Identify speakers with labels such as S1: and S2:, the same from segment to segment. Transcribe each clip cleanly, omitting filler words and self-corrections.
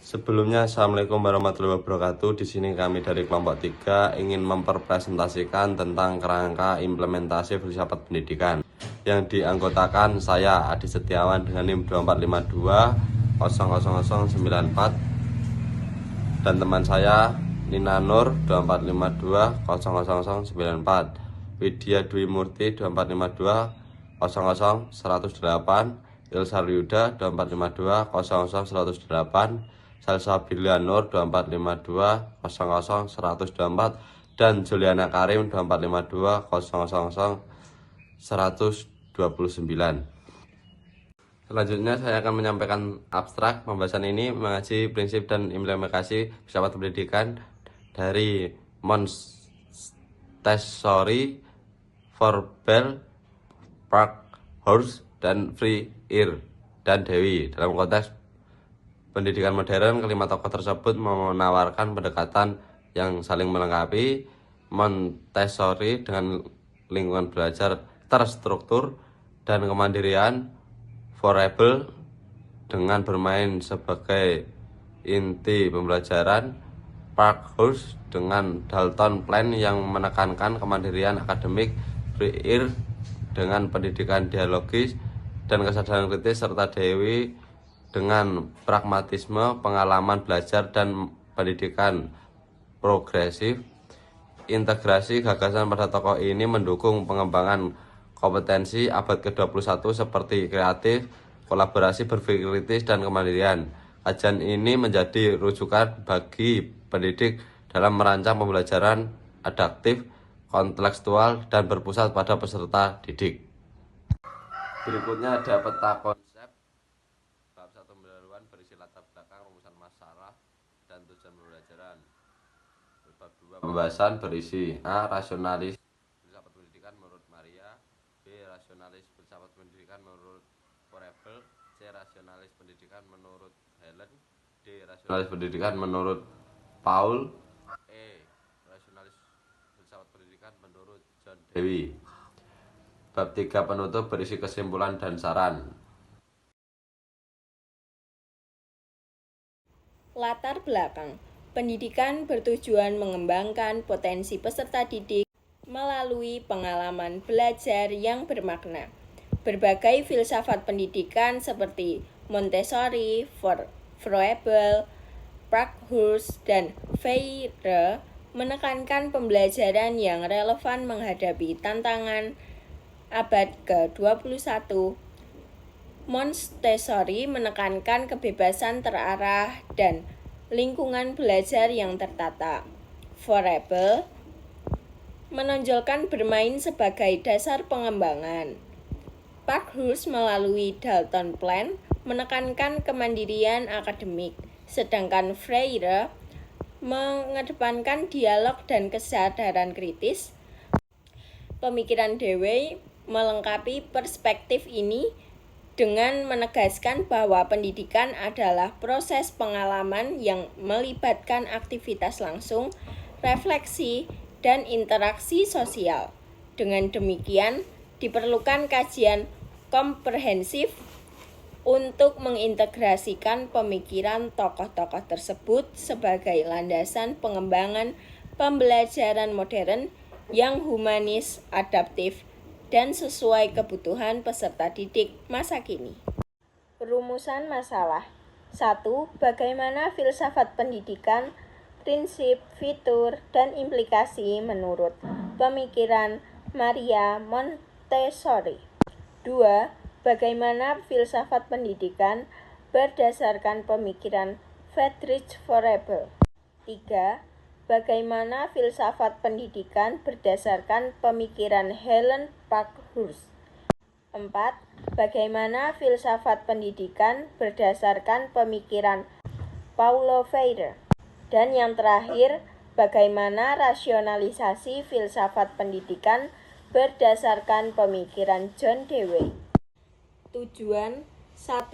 S1: Sebelumnya, Assalamualaikum warahmatullahi wabarakatuh. Di sini kami dari kelompok 3 ingin mempresentasikan tentang kerangka implementasi filsafat pendidikan yang dianggotakan saya Adi Setiawan dengan NIM 2452 00094 dan teman saya Nina Nur 2452 00094, Widya Dwi Murti 2452 00108, Ilsar Yuda 2452 00108, Salsa Bila Nur 2452 00124, dan Juliana Karim 2452 000 129. Selanjutnya saya akan menyampaikan abstrak. Pembahasan ini mengaji prinsip dan implementasi filsafat pendidikan dari Montessori, Froebel, Parkhurst, dan Freire dan Dewey. Dalam konteks pendidikan modern, kelima tokoh tersebut menawarkan pendekatan yang saling melengkapi. Montessori dengan lingkungan belajar terstruktur dan kemandirian, Froebel dengan bermain sebagai inti pembelajaran, Parkhurst dengan Dalton Plan yang menekankan kemandirian akademik, Freire dengan pendidikan dialogis dan kesadaran kritis, serta Dewey dengan pragmatisme, pengalaman belajar, dan pendidikan progresif. Integrasi gagasan pada tokoh ini mendukung pengembangan kompetensi abad ke-21 seperti kreatif, kolaborasi, berpikir kritis, dan kemandirian. Kajian ini menjadi rujukan bagi pendidik dalam merancang pembelajaran adaptif, kontekstual, dan berpusat pada peserta didik. Berikutnya ada peta konsep. Bab 1 pendahuluan berisi latar belakang, rumusan masalah, dan tujuan pembelajaran. Bab 2 pembahasan berisi A. Rasionalis filsafat pendidikan menurut Maria, B. Rasionalis filsafat pendidikan menurut Froebel, C. Rasionalis pendidikan menurut Helen, D. Rasionalis pendidikan menurut Paul, E. Rasionalis filsafat pendidikan menurut John Dewey. Bab 3 penutup berisi kesimpulan dan saran.
S2: Latar belakang. Pendidikan bertujuan mengembangkan potensi peserta didik melalui pengalaman belajar yang bermakna. Berbagai filsafat pendidikan seperti Montessori, Froebel, Parkhurst, dan Freire menekankan pembelajaran yang relevan menghadapi tantangan abad ke-21. Montessori menekankan kebebasan terarah dan lingkungan belajar yang tertata. Froebel menonjolkan bermain sebagai dasar pengembangan. Parkhurst melalui Dalton Plan menekankan kemandirian akademik, sedangkan Freire mengedepankan dialog dan kesadaran kritis. Pemikiran Dewey melengkapi perspektif ini dengan menegaskan bahwa pendidikan adalah proses pengalaman yang melibatkan aktivitas langsung, refleksi, dan interaksi sosial. Dengan demikian, diperlukan kajian komprehensif untuk mengintegrasikan pemikiran tokoh-tokoh tersebut sebagai landasan pengembangan pembelajaran modern yang humanis, adaptif, dan sesuai kebutuhan peserta didik masa kini. Rumusan masalah. 1. Bagaimana filsafat pendidikan, prinsip, fitur, dan implikasi menurut pemikiran Maria Montessori. 2. Bagaimana filsafat pendidikan berdasarkan pemikiran Friedrich Froebel. 3. Bagaimana filsafat pendidikan berdasarkan pemikiran Helen Parkhurst. 4. Bagaimana filsafat pendidikan berdasarkan pemikiran Paulo Freire. Dan yang terakhir, bagaimana rasionalisasi filsafat pendidikan berdasarkan pemikiran John Dewey. Tujuan 1.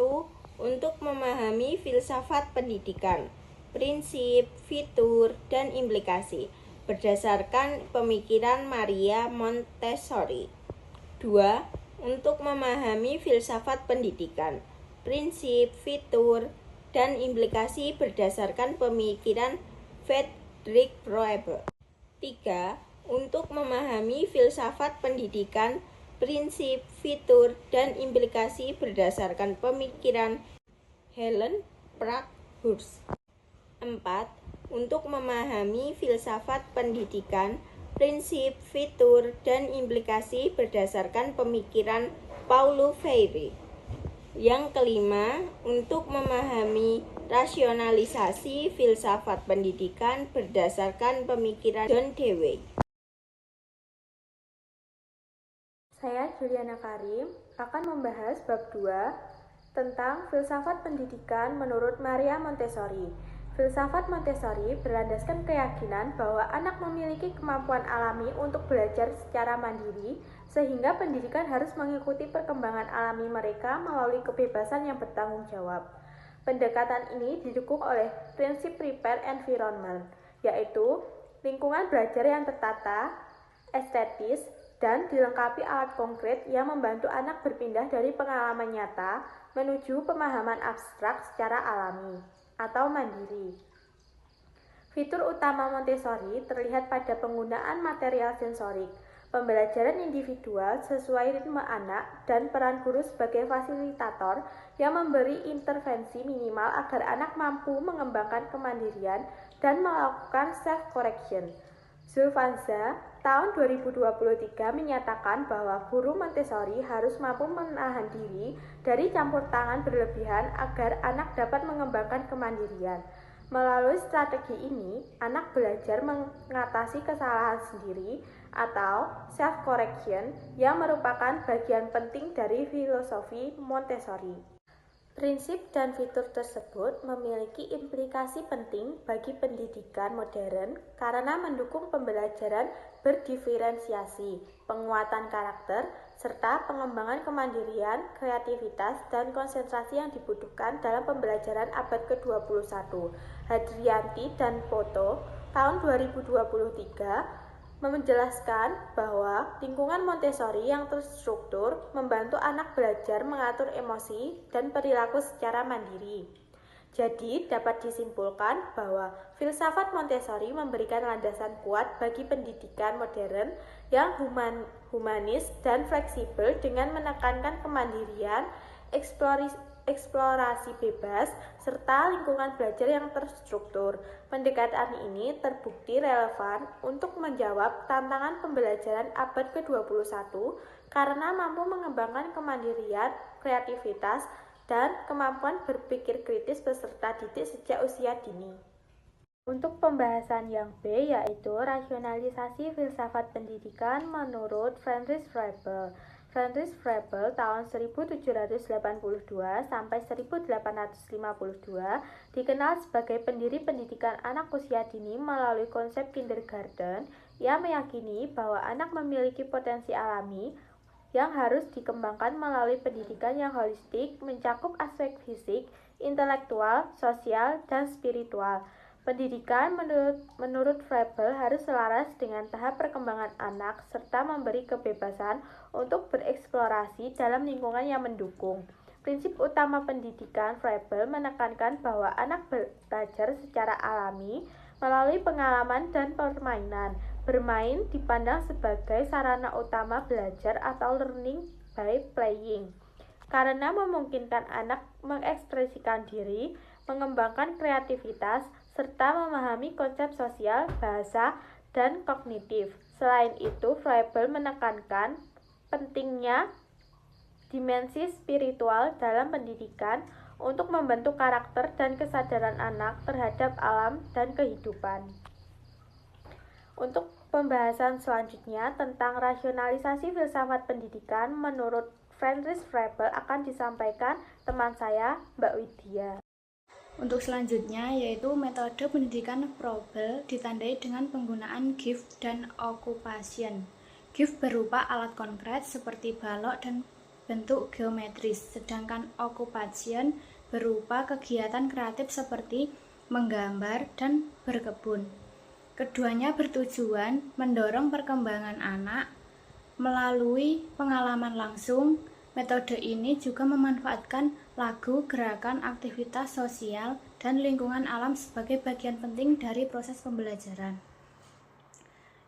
S2: Untuk memahami filsafat pendidikan, prinsip, fitur, dan implikasi berdasarkan pemikiran Maria Montessori. 2. Untuk memahami filsafat pendidikan, prinsip, fitur, dan implikasi berdasarkan pemikiran Friedrich Froebel. 3. Untuk memahami filsafat pendidikan, prinsip, fitur, dan implikasi berdasarkan pemikiran Helen Parkhurst. 4. Untuk memahami filsafat pendidikan, prinsip, fitur, dan implikasi berdasarkan pemikiran Paulo Freire. Yang kelima, untuk memahami rasionalisasi filsafat pendidikan berdasarkan pemikiran John Dewey.
S3: Saya Juliana Karim akan membahas bab 2 tentang filsafat pendidikan menurut Maria Montessori. Filsafat Montessori berlandaskan keyakinan bahwa anak memiliki kemampuan alami untuk belajar secara mandiri, sehingga pendidikan harus mengikuti perkembangan alami mereka melalui kebebasan yang bertanggung jawab. Pendekatan ini didukung oleh prinsip prepare environment, yaitu lingkungan belajar yang tertata, estetis, dan dilengkapi alat konkret yang membantu anak berpindah dari pengalaman nyata menuju pemahaman abstrak secara alami atau mandiri. Fitur utama Montessori terlihat pada penggunaan material sensorik, pembelajaran individual sesuai ritme anak, dan peran guru sebagai fasilitator yang memberi intervensi minimal agar anak mampu mengembangkan kemandirian dan melakukan self-correction. Zulfanza tahun 2023 menyatakan bahwa guru Montessori harus mampu menahan diri dari campur tangan berlebihan agar anak dapat mengembangkan kemandirian. Melalui strategi ini, anak belajar mengatasi kesalahan sendiri atau self-correction yang merupakan bagian penting dari filosofi Montessori. Prinsip dan fitur tersebut memiliki implikasi penting bagi pendidikan modern karena mendukung pembelajaran berdiferensiasi, penguatan karakter, serta pengembangan kemandirian, kreativitas, dan konsentrasi yang dibutuhkan dalam pembelajaran abad ke-21. Hadrianti dan Poto tahun 2023 menjelaskan bahwa lingkungan Montessori yang terstruktur membantu anak belajar mengatur emosi dan perilaku secara mandiri. Jadi, dapat disimpulkan bahwa filsafat Montessori memberikan landasan kuat bagi pendidikan modern yang humanis dan fleksibel dengan menekankan kemandirian, eksplorasi bebas, serta lingkungan belajar yang terstruktur. Pendekatan ini terbukti relevan untuk menjawab tantangan pembelajaran abad ke-21 karena mampu mengembangkan kemandirian, kreativitas, dan kemampuan berpikir kritis peserta didik sejak usia dini. Untuk pembahasan yang B, yaitu rasionalisasi filsafat pendidikan menurut Friedrich Froebel. Friedrich Froebel tahun 1782 sampai 1852 dikenal sebagai pendiri pendidikan anak usia dini melalui konsep kindergarten. Ia meyakini bahwa anak memiliki potensi alami yang harus dikembangkan melalui pendidikan yang holistik, mencakup aspek fisik, intelektual, sosial, dan spiritual. Pendidikan menurut Froebel harus selaras dengan tahap perkembangan anak serta memberi kebebasan untuk bereksplorasi dalam lingkungan yang mendukung. Prinsip utama pendidikan Froebel menekankan bahwa anak belajar secara alami melalui pengalaman dan permainan. Bermain dipandang sebagai sarana utama belajar atau learning by playing, karena memungkinkan anak mengekspresikan diri, mengembangkan kreativitas, serta memahami konsep sosial, bahasa, dan kognitif. Selain itu, Froebel menekankan pentingnya dimensi spiritual dalam pendidikan untuk membentuk karakter dan kesadaran anak terhadap alam dan kehidupan. Untuk pembahasan selanjutnya tentang rasionalisasi filsafat pendidikan menurut Friedrich Froebel akan disampaikan teman saya, Mbak Widya.
S4: Untuk selanjutnya yaitu metode pendidikan Froebel ditandai dengan penggunaan gift dan occupation. Gift berupa alat konkret seperti balok dan bentuk geometris, sedangkan occupation berupa kegiatan kreatif seperti menggambar dan berkebun. Keduanya bertujuan mendorong perkembangan anak melalui pengalaman langsung. Metode ini juga memanfaatkan lagu, gerakan, aktivitas sosial, dan lingkungan alam sebagai bagian penting dari proses pembelajaran.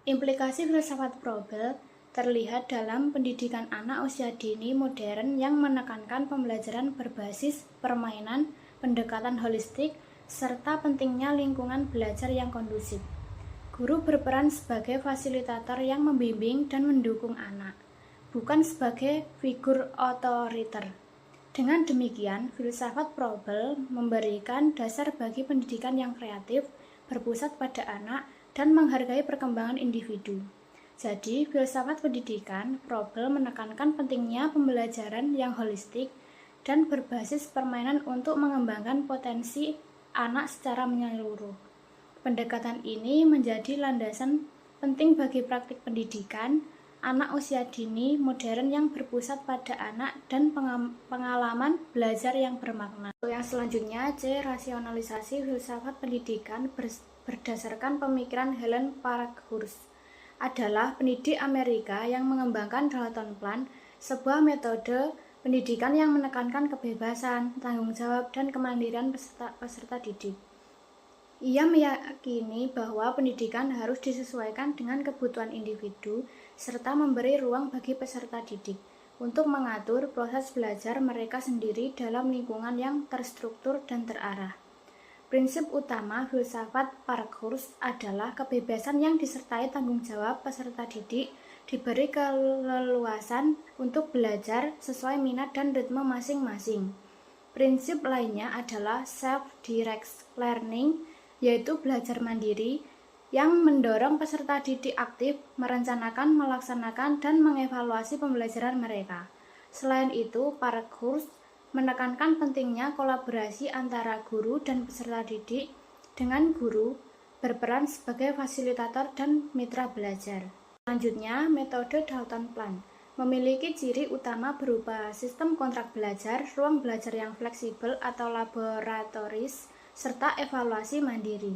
S4: Implikasi filsafat Froebel terlihat dalam pendidikan anak usia dini modern yang menekankan pembelajaran berbasis permainan, pendekatan holistik, serta pentingnya lingkungan belajar yang kondusif. Guru berperan sebagai fasilitator yang membimbing dan mendukung anak, bukan sebagai figur otoriter. Dengan demikian, filsafat Froebel memberikan dasar bagi pendidikan yang kreatif, berpusat pada anak, dan menghargai perkembangan individu. Jadi, filsafat pendidikan Froebel menekankan pentingnya pembelajaran yang holistik dan berbasis permainan untuk mengembangkan potensi anak secara menyeluruh. Pendekatan ini menjadi landasan penting bagi praktik pendidikan anak usia dini modern yang berpusat pada anak dan pengalaman belajar yang bermakna. Yang selanjutnya, C. Rasionalisasi filsafat pendidikan berdasarkan pemikiran Helen Parkhurst adalah pendidik Amerika yang mengembangkan Dalton Plan, sebuah metode pendidikan yang menekankan kebebasan, tanggung jawab, dan kemandirian peserta didik. Ia meyakini bahwa pendidikan harus disesuaikan dengan kebutuhan individu serta memberi ruang bagi peserta didik untuk mengatur proses belajar mereka sendiri dalam lingkungan yang terstruktur dan terarah. Prinsip utama filsafat Parkhurst adalah kebebasan yang disertai tanggung jawab peserta didik, diberi keleluasan untuk belajar sesuai minat dan ritme masing-masing. Prinsip lainnya adalah self-directed learning, yaitu belajar mandiri, yang mendorong peserta didik aktif merencanakan, melaksanakan, dan mengevaluasi pembelajaran mereka. Selain itu, Parkhurst menekankan pentingnya kolaborasi antara guru dan peserta didik, dengan guru berperan sebagai fasilitator dan mitra belajar. Selanjutnya, metode Dalton Plan memiliki ciri utama berupa sistem kontrak belajar, ruang belajar yang fleksibel atau laboratoris, serta evaluasi mandiri.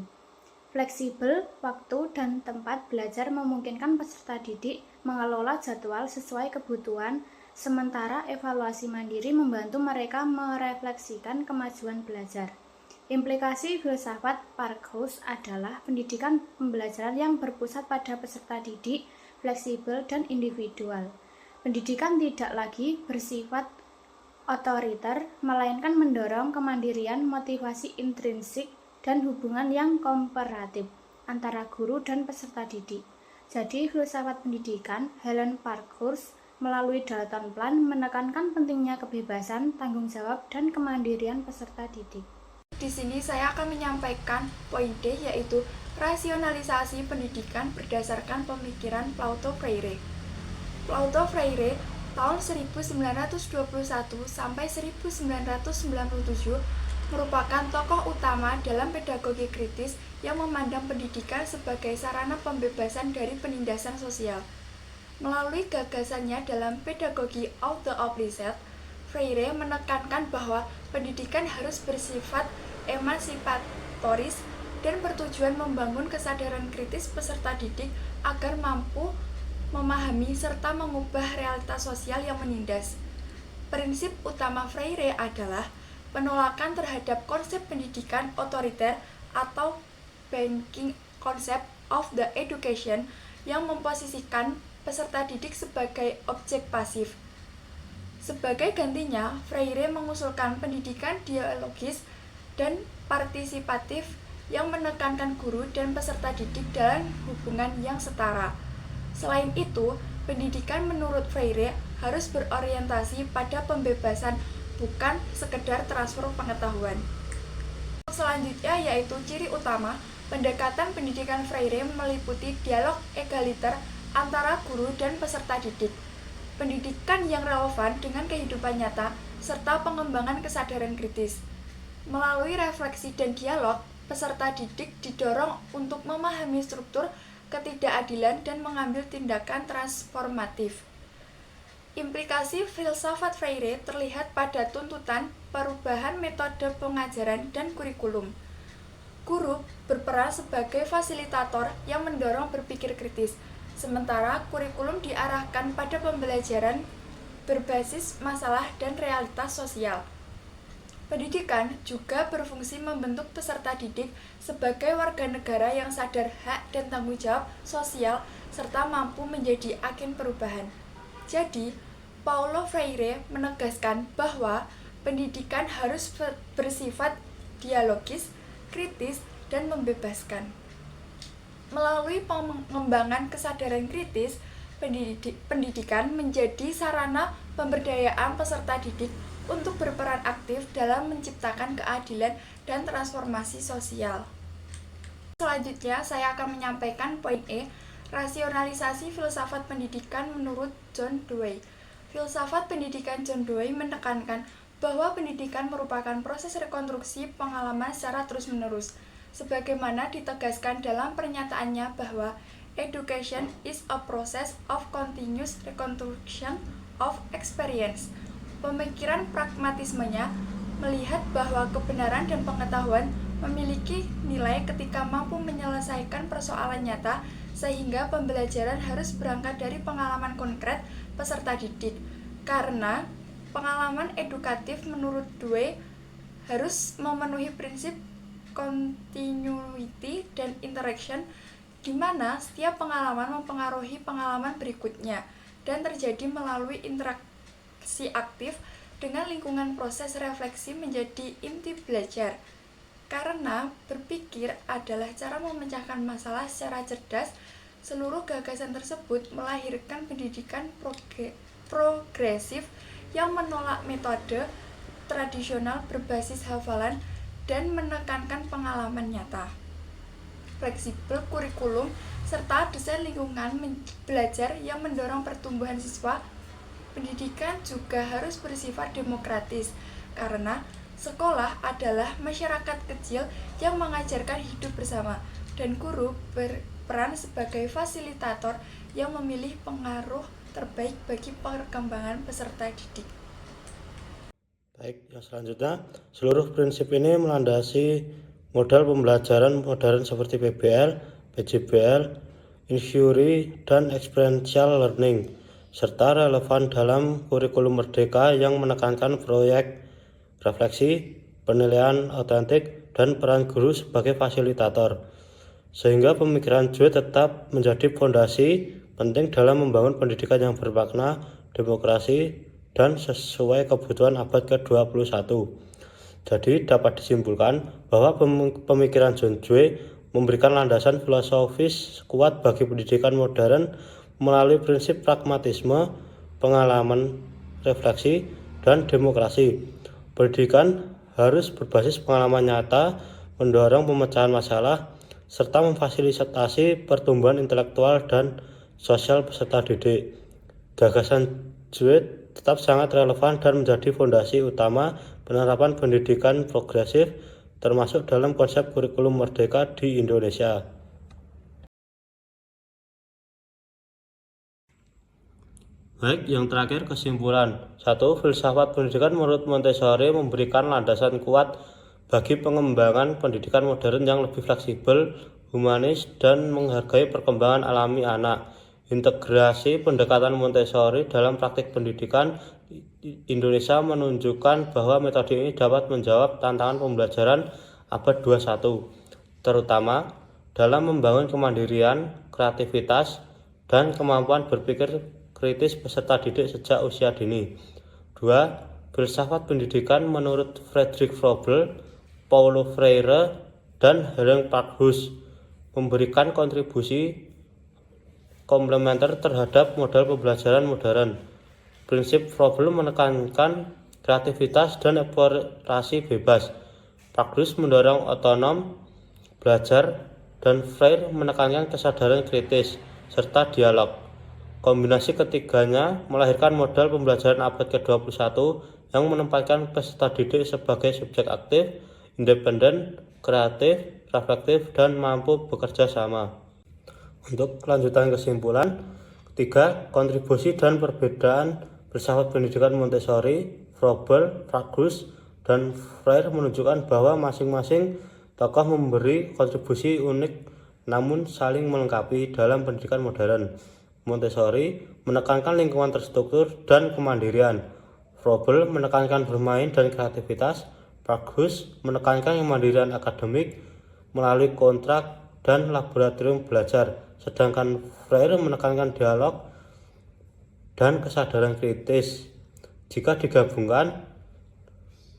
S4: Fleksibel, waktu dan tempat belajar memungkinkan peserta didik mengelola jadwal sesuai kebutuhan, sementara evaluasi mandiri membantu mereka merefleksikan kemajuan belajar. Implikasi filsafat Parkhurst adalah pendidikan pembelajaran yang berpusat pada peserta didik, fleksibel, dan individual. Pendidikan tidak lagi bersifat otoriter, melainkan mendorong kemandirian, motivasi intrinsik, dan hubungan yang kooperatif antara guru dan peserta didik. Jadi, filsafat pendidikan Helen Parkhurst melalui Dalton Plan menekankan pentingnya kebebasan, tanggung jawab, dan kemandirian peserta didik.
S5: Di sini saya akan menyampaikan poin D, yaitu rasionalisasi pendidikan berdasarkan pemikiran Paulo Freire. Paulo Freire tahun 1921 sampai 1997 merupakan tokoh utama dalam pedagogi kritis yang memandang pendidikan sebagai sarana pembebasan dari penindasan sosial. Melalui gagasannya dalam pedagogi of the oppressed, Freire menekankan bahwa pendidikan harus bersifat emansipatoris dan bertujuan membangun kesadaran kritis peserta didik agar mampu memahami serta mengubah realitas sosial yang menindas. Prinsip utama Freire adalah penolakan terhadap konsep pendidikan otoriter atau banking concept of the education yang memposisikan peserta didik sebagai objek pasif. Sebagai gantinya, Freire mengusulkan pendidikan dialogis dan partisipatif yang menekankan guru dan peserta didik dalam hubungan yang setara. Selain itu, pendidikan menurut Freire harus berorientasi pada pembebasan, bukan sekedar transfer pengetahuan. Selanjutnya yaitu ciri utama pendekatan pendidikan Freire meliputi dialog egaliter antara guru dan peserta didik, pendidikan yang relevan dengan kehidupan nyata, serta pengembangan kesadaran kritis. Melalui refleksi dan dialog, peserta didik didorong untuk memahami struktur ketidakadilan dan mengambil tindakan transformatif. Implikasi filsafat Freire terlihat pada tuntutan perubahan metode pengajaran dan kurikulum. Guru berperan sebagai fasilitator yang mendorong berpikir kritis, sementara kurikulum diarahkan pada pembelajaran berbasis masalah dan realitas sosial. Pendidikan juga berfungsi membentuk peserta didik sebagai warga negara yang sadar hak dan tanggung jawab sosial serta mampu menjadi agen perubahan. Jadi, Paulo Freire menegaskan bahwa pendidikan harus bersifat dialogis, kritis, dan membebaskan. Melalui pengembangan kesadaran kritis, pendidikan menjadi sarana pemberdayaan peserta didik untuk berperan aktif dalam menciptakan keadilan dan transformasi sosial. Selanjutnya, saya akan menyampaikan poin E, rasionalisasi filsafat pendidikan menurut John Dewey. Filsafat pendidikan John Dewey menekankan bahwa pendidikan merupakan proses rekonstruksi pengalaman secara terus-menerus, sebagaimana ditegaskan dalam pernyataannya bahwa education is a process of continuous reconstruction of experience. Pemikiran pragmatismenya melihat bahwa kebenaran dan pengetahuan memiliki nilai ketika mampu menyelesaikan persoalan nyata, sehingga pembelajaran harus berangkat dari pengalaman konkret peserta didik. Karena pengalaman edukatif menurut Dewey harus memenuhi prinsip continuity dan interaction, di mana setiap pengalaman mempengaruhi pengalaman berikutnya dan terjadi melalui interaksi aktif dengan lingkungan. Proses refleksi menjadi inti belajar, karena berpikir adalah cara memecahkan masalah secara cerdas. Seluruh gagasan tersebut melahirkan pendidikan progresif yang menolak metode tradisional berbasis hafalan dan menekankan pengalaman nyata. Fleksibel kurikulum serta desain lingkungan belajar yang mendorong pertumbuhan siswa. Pendidikan juga harus bersifat demokratis, karena sekolah adalah masyarakat kecil yang mengajarkan hidup bersama, dan guru berperan sebagai fasilitator yang memilih pengaruh terbaik bagi perkembangan peserta didik.
S6: Baik, yang selanjutnya, seluruh prinsip ini melandasi modal pembelajaran modern seperti PBL, PJBL, inquiry, dan experiential learning, serta relevan dalam kurikulum merdeka yang menekankan proyek, refleksi, penilaian otentik, dan peran guru sebagai fasilitator, sehingga pemikiran Dewey tetap menjadi fondasi penting dalam membangun pendidikan yang bermakna, demokrasi, dan sesuai kebutuhan abad ke-21. Jadi dapat disimpulkan bahwa pemikiran John Dewey memberikan landasan filosofis kuat bagi pendidikan modern melalui prinsip pragmatisme, pengalaman, refleksi, dan demokrasi. Pendidikan harus berbasis pengalaman nyata, mendorong pemecahan masalah, serta memfasilitasi pertumbuhan intelektual dan sosial peserta didik. Gagasan Dewey tetap sangat relevan dan menjadi fondasi utama penerapan pendidikan progresif, termasuk dalam konsep kurikulum merdeka di Indonesia. Baik, yang terakhir kesimpulan. 1. Filsafat pendidikan menurut Montessori memberikan landasan kuat bagi pengembangan pendidikan modern yang lebih fleksibel, humanis, dan menghargai perkembangan alami anak. Integrasi pendekatan Montessori dalam praktik pendidikan Indonesia menunjukkan bahwa metode ini dapat menjawab tantangan pembelajaran abad 21, terutama dalam membangun kemandirian, kreativitas, dan kemampuan berpikir kritis peserta didik sejak usia dini. 2. Filsafat pendidikan menurut Friedrich Froebel, Paulo Freire, dan Henri Parkhurst memberikan kontribusi komplementer terhadap modal pembelajaran modern. Prinsip Froebel menekankan kreativitas dan eksplorasi bebas. Parkhurst mendorong otonom belajar, dan Freire menekankan kesadaran kritis serta dialog. Kombinasi ketiganya melahirkan modal pembelajaran abad ke-21 yang menempatkan peserta didik sebagai subjek aktif, independen, kreatif, reflektif, dan mampu bekerja sama. Untuk kelanjutan kesimpulan, 3. Kontribusi dan perbedaan filsafat pendidikan Montessori, Froebel, Parkhurst, dan Freire menunjukkan bahwa masing-masing tokoh memberi kontribusi unik namun saling melengkapi dalam pendidikan modern. Montessori menekankan lingkungan terstruktur dan kemandirian. Froebel menekankan bermain dan kreativitas, Parkhurst menekankan kemandirian akademik melalui kontrak dan laboratorium belajar, sedangkan Freire menekankan dialog dan kesadaran kritis. Jika digabungkan,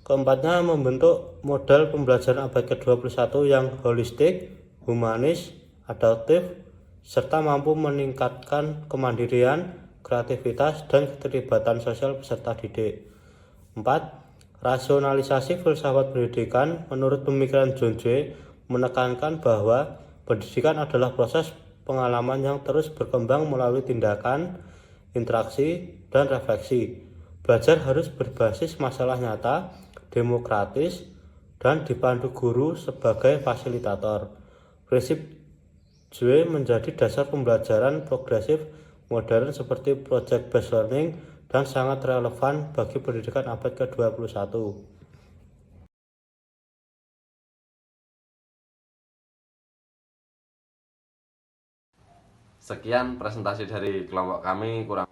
S6: keempatnya membentuk model pembelajaran abad ke-21 yang holistik, humanis, adaptif, serta mampu meningkatkan kemandirian, kreativitas, dan keterlibatan sosial peserta didik. 4. Rasionalisasi filsafat pendidikan. Menurut pemikiran John Dewey menekankan bahwa pendidikan adalah proses pengalaman yang terus berkembang melalui tindakan, interaksi, dan refleksi. Belajar harus berbasis masalah nyata, demokratis, dan dipandu guru sebagai fasilitator. Prinsip Dewey menjadi dasar pembelajaran progresif modern seperti project-based learning dan sangat relevan bagi pendidikan abad ke-21.
S1: Sekian presentasi dari kelompok kami, kurang